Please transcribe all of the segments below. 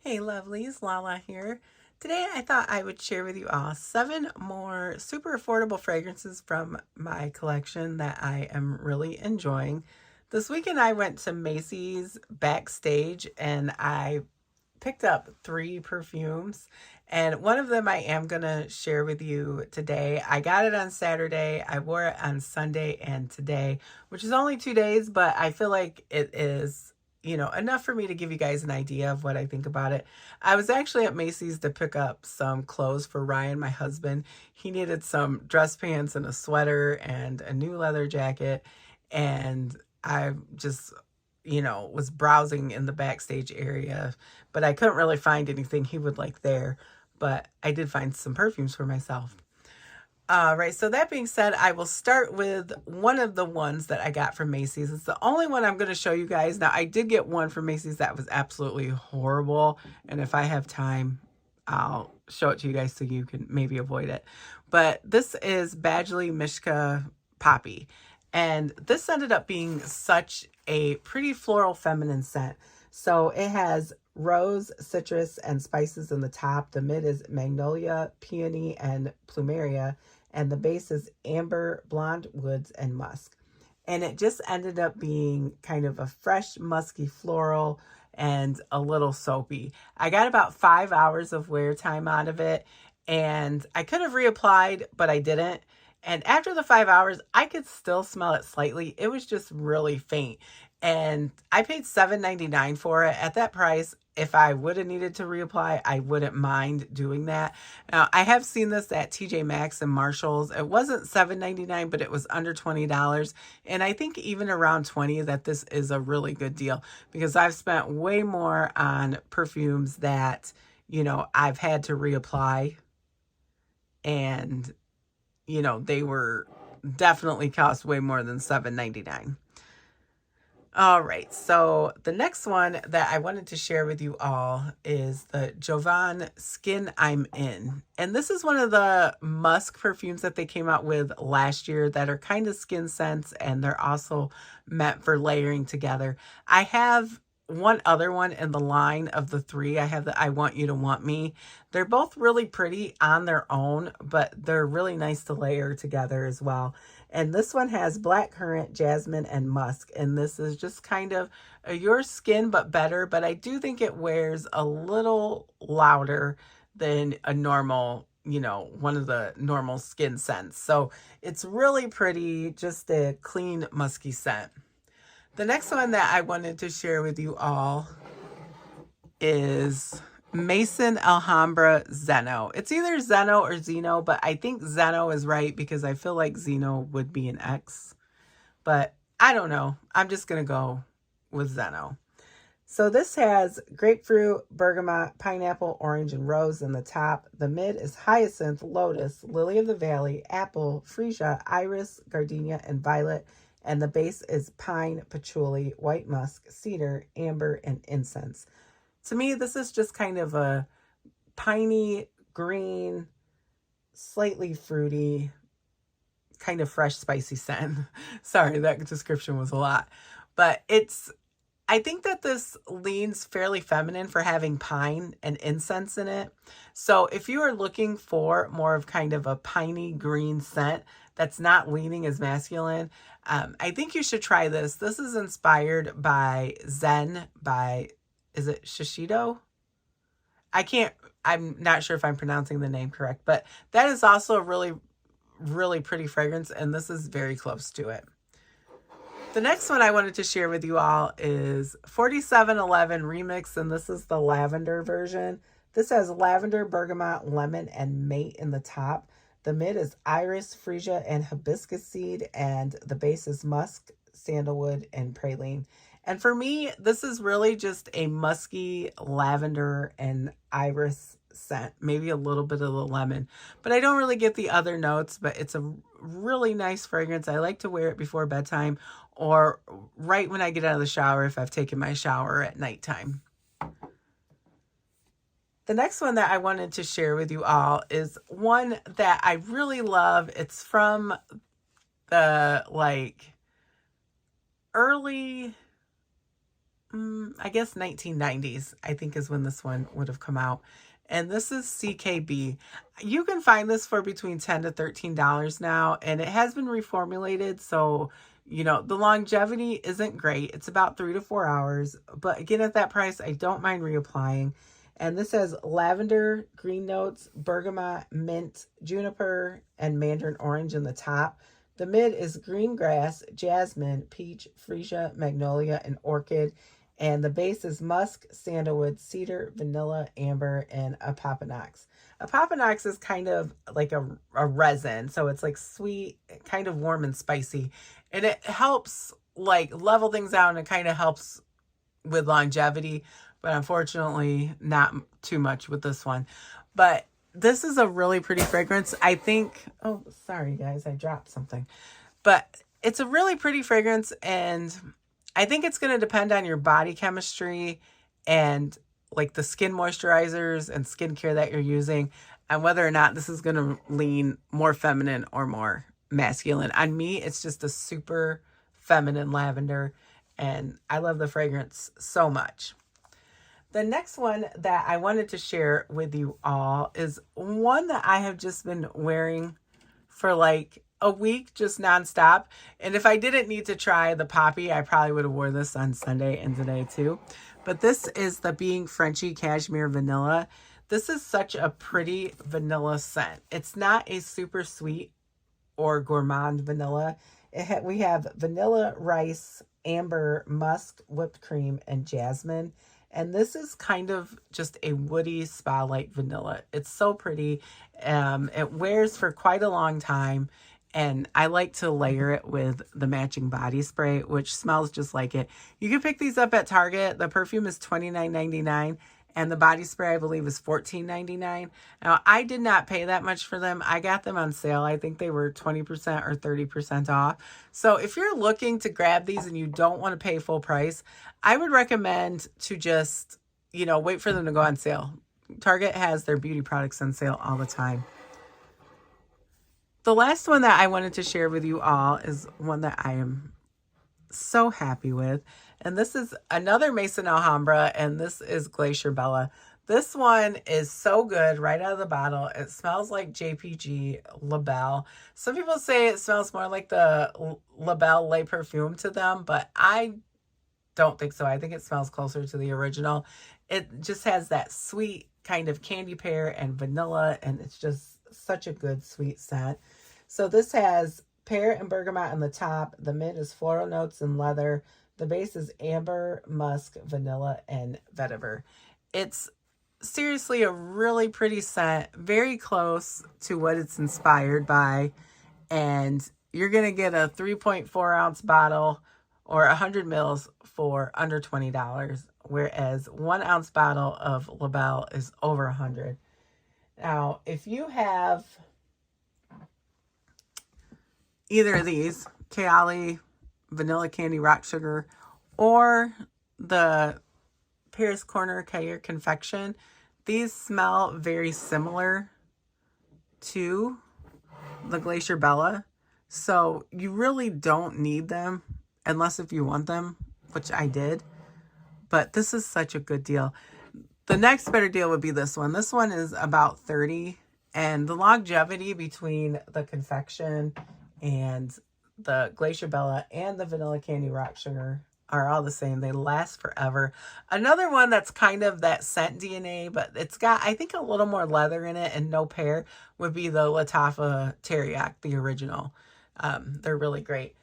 Hey lovelies, Lala here. Today I thought I would share with you all 7 more super affordable fragrances from my collection that I am really enjoying. This weekend I went to Macy's backstage and I picked up 3 perfumes, and one of them I am going to share with you today. I got it on Saturday, I wore it on Sunday and today, which is only 2 days, but I feel like it is, enough for me to give you guys an idea of what I think about it. I was actually at Macy's to pick up some clothes for Ryan, my husband. He needed some dress pants and a sweater and a new leather jacket, and I just was browsing in the backstage area, but I couldn't really find anything he would like there. But I did find some perfumes for myself. Right, so that being said, I will start with one of the ones that I got from Macy's. It's the only one I'm going to show you guys. Now, I did get one from Macy's that was absolutely horrible, and if I have time, I'll show it to you guys so you can maybe avoid it. But this is Badgley Mischka Poppy, and this ended up being such a pretty floral feminine scent. So it has rose, citrus, and spices in the top. The mid is magnolia, peony, and plumeria, and the base is amber, blonde woods, and musk. And it just ended up being kind of a fresh, musky floral and a little soapy. I got about 5 hours of wear time out of it, and I could have reapplied, but I didn't. And after the 5 hours, I could still smell it slightly. It was just really faint. And I paid $7.99 for it. At that price, if I would have needed to reapply, I wouldn't mind doing that. Now, I have seen this at TJ Maxx and Marshall's. It wasn't $7.99, but it was under $20. And I think even around $20 that this is a really good deal, because I've spent way more on perfumes that, I've had to reapply, and, they were definitely cost way more than $7.99. All right, so the next one that I wanted to share with you all is the Jovan Skin I'm In. And this is one of the musk perfumes that they came out with last year that are kind of skin scents, and they're also meant for layering together. I have one other one in the line of the 3. I have the I Want You to Want Me. They're both really pretty on their own, but they're really nice to layer together as well. And this one has blackcurrant, jasmine, and musk. And this is just kind of your skin, but better. But I do think it wears a little louder than a normal, one of the normal skin scents. So it's really pretty, just a clean, musky scent. The next one that I wanted to share with you all is Maison Alhambra Zeno. It's either Zeno or Zeno, but I think Zeno is right because I feel like Zeno would be an X. But I don't know. I'm just going to go with Zeno. So this has grapefruit, bergamot, pineapple, orange, and rose in the top. The mid is hyacinth, lotus, lily of the valley, apple, freesia, iris, gardenia, and violet. And the base is pine, patchouli, white musk, cedar, amber, and incense. To me, this is just kind of a piney, green, slightly fruity, kind of fresh, spicy scent. Sorry, that description was a lot. But I think that this leans fairly feminine for having pine and incense in it. So if you are looking for more of kind of a piney green scent that's not leaning as masculine, I think you should try this. This is inspired by Zen by, is it Shishido? I'm not sure if I'm pronouncing the name correct, but that is also a really, really pretty fragrance, and this is very close to it. The next one I wanted to share with you all is 4711 Remix, and this is the lavender version. This has lavender, bergamot, lemon, and mate in the top. The mid is iris, freesia, and hibiscus seed, and the base is musk, sandalwood, and praline. And for me, this is really just a musky lavender and iris scent, maybe a little bit of the lemon, but I don't really get the other notes. But it's a really nice fragrance. I like to wear it before bedtime or right when I get out of the shower if I've taken my shower at nighttime. The next one that I wanted to share with you all is one that I really love. It's from the early I guess 1990s, I think is when this one would have come out. And this is CKB. You can find this for between $10 to $13 now, and it has been reformulated. So, you know, the longevity isn't great. It's about 3 to 4 hours. But again, at that price, I don't mind reapplying. And this has lavender, green notes, bergamot, mint, juniper, and mandarin orange in the top. The mid is green grass, jasmine, peach, freesia, magnolia, and orchid. And the base is musk, sandalwood, cedar, vanilla, amber, and apopanox. Apopanox is kind of like a resin. So it's like sweet, kind of warm and spicy. And it helps like level things out, and it kind of helps with longevity. But unfortunately, not too much with this one. But this is a really pretty fragrance. I think, oh, sorry guys, I dropped something. But it's a really pretty fragrance, and I think it's going to depend on your body chemistry and like the skin moisturizers and skincare that you're using, and whether or not this is going to lean more feminine or more masculine. On me, it's just a super feminine lavender, and I love the fragrance so much. The next one that I wanted to share with you all is one that I have just been wearing for like a week, just nonstop. And if I didn't need to try the poppy, I probably would have wore this on Sunday and today too. But this is the Being Frenshe Cashmere Vanilla. This is such a pretty vanilla scent. It's not a super sweet or gourmand vanilla. We have vanilla, rice, amber, musk, whipped cream, and jasmine. And this is kind of just a woody spa-like vanilla. It's so pretty. It wears for quite a long time. And I like to layer it with the matching body spray, which smells just like it. You can pick these up at Target. The perfume is $29.99. And the body spray, I believe, is $14.99. Now, I did not pay that much for them. I got them on sale. I think they were 20% or 30% off. So if you're looking to grab these and you don't want to pay full price, I would recommend to just, you know, wait for them to go on sale. Target has their beauty products on sale all the time. The last one that I wanted to share with you all is one that I am so happy with. And this is another Maison Alhambra, and this is Glacier Bella. This one is so good right out of the bottle. It smells like JPG Labelle. Some people say it smells more like the Labelle Le Perfume to them, but I don't think so. I think it smells closer to the original. It just has that sweet kind of candy pear and vanilla, and it's just such a good sweet scent. So this has pear and bergamot on the top. The mid is floral notes and leather. The base is amber, musk, vanilla, and vetiver. It's seriously a really pretty scent, very close to what it's inspired by. And you're going to get a 3.4 ounce bottle or 100 mils for under $20, whereas 1 ounce bottle of Labelle is over 100. Now, if you have either of these, Kayali Vanilla Candy Rock Sugar or the Paris Corner Cahiers Confection, these smell very similar to the Glacier Bella. So you really don't need them unless if you want them, which I did. But this is such a good deal. The next better deal would be this one. This one is about $30, and the longevity between the confection and the Glacier Bella and the Vanilla Candy Rock Sugar are all the same. They last forever. Another one that's kind of that scent DNA, but it's got, I think, a little more leather in it and no pear would be the Lattafa Teriyaki, the original. They're really great.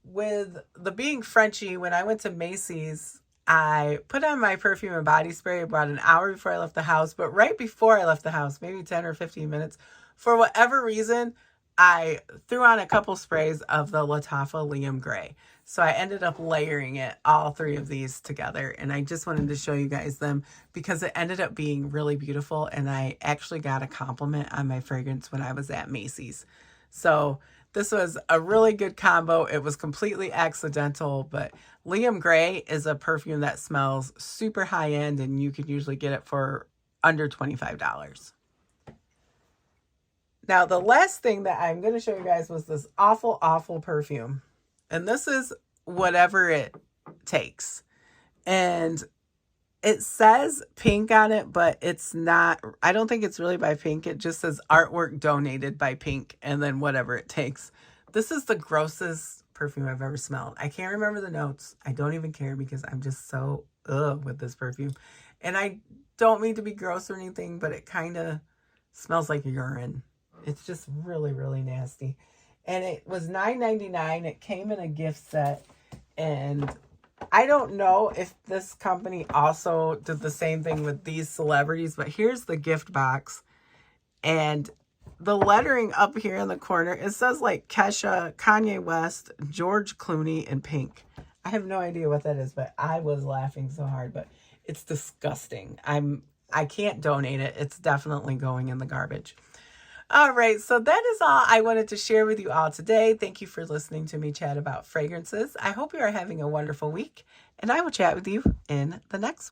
With the Being Frenshe, when I went to Macy's, I put on my perfume and body spray about an hour before I left the house. But right before I left the house, maybe 10 or 15 minutes, for whatever reason, I threw on a couple sprays of the Lattafa Liam Gray. So I ended up layering it, all three of these together. And I just wanted to show you guys them because it ended up being really beautiful. And I actually got a compliment on my fragrance when I was at Macy's. So this was a really good combo. It was completely accidental, but Liam Gray is a perfume that smells super high end, and you can usually get it for under $25. Now, the last thing that I'm going to show you guys was this awful, awful perfume. And this is Whatever It Takes. And it says Pink on it, but it's not. I don't think it's really by Pink. It just says artwork donated by Pink and then whatever it takes. This is the grossest perfume I've ever smelled. I can't remember the notes. I don't even care because I'm just so with this perfume. And I don't mean to be gross or anything, but it kind of smells like urine. It's just really, really nasty. And it was $9.99. It came in a gift set. And I don't know if this company also did the same thing with these celebrities, but here's the gift box. And the lettering up here in the corner, it says like Kesha, Kanye West, George Clooney, and Pink. I have no idea what that is, but I was laughing so hard, but it's disgusting. I can't donate it. It's definitely going in the garbage. All right, so that is all I wanted to share with you all today. Thank you for listening to me chat about fragrances. I hope you are having a wonderful week, and I will chat with you in the next one.